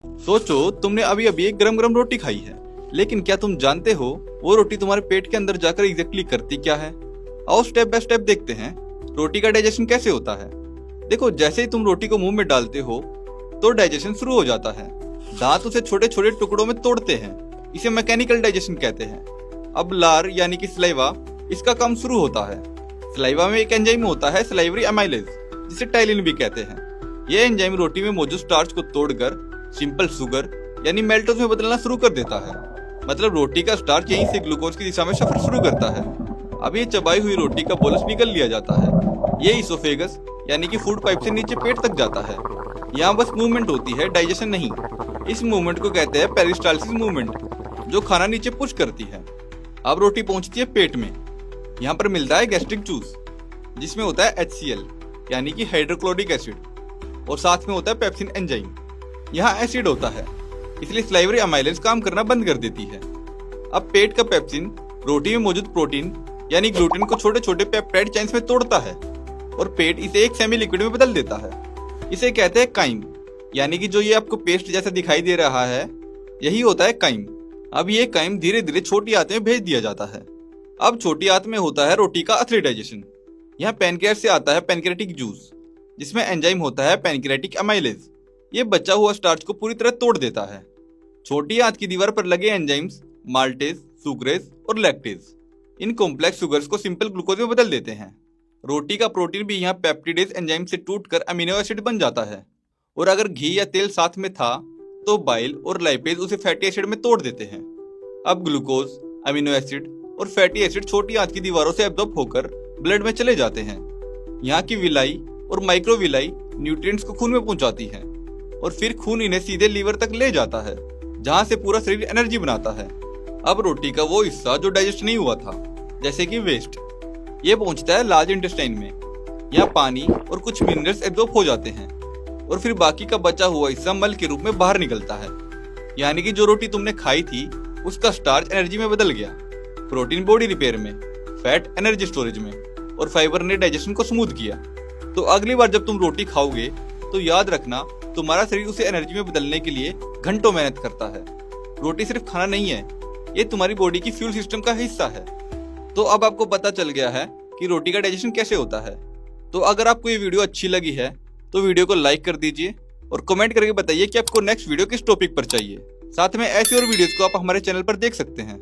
सोचो तुमने अभी अभी एक गरम गरम रोटी खाई है, लेकिन क्या तुम जानते हो वो रोटी तुम्हारे पेट के अंदर जाकर एग्जैक्टली करती क्या है? आओ स्टेप बाय स्टेप देखते हैं रोटी का डाइजेशन कैसे होता है। देखो, जैसे ही तुम रोटी को मुंह में डालते हो तो डाइजेशन शुरू हो जाता है। दांत उसे छोटे छोटे टुकड़ों में तोड़ते हैं, इसे मैकेनिकल डाइजेशन कहते हैं। अब लार यानी कि सलाइवा, इसका काम शुरू होता है। सलाइवा में एक एंजाइम होता है सलाइवरी अमाइलेज, जिसे टाइलिन भी कहते हैं। यह एंजाइम रोटी में मौजूद स्टार्च को तोड़कर सिंपल शुगर यानी मेल्टोज में बदलना शुरू कर देता है। मतलब रोटी का स्टार्च यहीं से ग्लूकोज की दिशा में सफर शुरू करता है। अब ये चबाई हुई रोटी का बोलस निकल लिया जाता है। ये इसोफेगस यानी कि फूड पाइप से नीचे पेट तक जाता है। यहाँ बस मूवमेंट होती है, डाइजेशन नहीं। इस मूवमेंट को कहते हैं पेरिस्टाल्सिस मूवमेंट, जो खाना नीचे पुश करती है। अब रोटी पहुंचती है पेट में। यहाँ पर मिलता है गैस्ट्रिक जूस, जिसमें होता है HCl यानी कि हाइड्रोक्लोरिक एसिड, और साथ में होता है पेप्सिन एंजाइम। यहाँ एसिड होता है, इसलिए सलाइवरी अमाइलेज काम करना बंद कर देती है। अब पेट का पेप्सिन रोटी में मौजूद प्रोटीन यानी ग्लूटेन को छोटे छोटे पेप्टाइड चेन्स में तोड़ता है और पेट इसे एक सेमी लिक्विड में बदल देता है। इसे कहते हैं काइम, यानी कि जो ये आपको पेस्ट जैसा दिखाई दे रहा है, यही होता है काइम। अब ये काइम धीरे धीरे छोटी आंत में भेज दिया जाता है। अब छोटी आंत में होता है रोटी का असली डाइजेशन। यहाँ पैनक्रियास से आता है पैनक्रियाटिक जूस, जिसमें एंजाइम होता है पैनक्रियाटिक अमाइलेज। ये बचा हुआ स्टार्च को पूरी तरह तोड़ देता है। छोटी आंत की दीवार पर लगे एंजाइम्स माल्टेज, सुक्रेज और लैक्टेज इन कॉम्प्लेक्स शुगर्स को सिंपल ग्लूकोज में बदल देते हैं। रोटी का प्रोटीन भी यहाँ पेप्टिडेज एंजाइम से टूटकर अमीनो एसिड बन जाता है, और अगर घी या तेल साथ में था तो बाइल और लाइपेज उसे फैटी एसिड में तोड़ देते हैं। अब ग्लूकोज, अमीनो एसिड और फैटी एसिड छोटी आंत की दीवारों से एब्जॉर्ब होकर ब्लड में चले जाते हैं। यहाँ की विलाई और माइक्रोविलाई न्यूट्रिएंट्स को खून में पहुंचाती है, और फिर खून इन्हें सीधे लीवर तक ले जाता है, जहाँ से पूरा शरीर एनर्जी बनाता है। अब रोटी का वो हिस्सा जो डाइजेस्ट नहीं हुआ था, जैसे कि वेस्ट, ये पहुंचता है लार्ज इंटेस्टाइन में। यहाँ पानी और कुछ मिनरल्स एब्जॉर्ब हो जाते हैं, और फिर बाकी का बचा हुआ हिस्सा मल के रूप में बाहर निकलता है। यानी कि जो रोटी तुमने खाई थी उसका स्टार्च एनर्जी में बदल गया, प्रोटीन बॉडी रिपेयर में, फैट एनर्जी स्टोरेज में, और फाइबर ने डाइजेशन को स्मूथ किया। तो अगली बार जब तुम रोटी खाओगे तो याद रखना, तुम्हारा शरीर उसे एनर्जी में बदलने के लिए घंटों मेहनत करता है। रोटी सिर्फ खाना नहीं है, ये तुम्हारी बॉडी की फ्यूल सिस्टम का हिस्सा है। तो अब आपको पता चल गया है कि रोटी का डाइजेशन कैसे होता है। तो अगर आपको ये वीडियो अच्छी लगी है तो वीडियो को लाइक कर दीजिए और कमेंट करके बताइए कि आपको नेक्स्ट वीडियो किस टॉपिक पर चाहिए। साथ में ऐसी और वीडियोस को आप हमारे चैनल पर देख सकते हैं।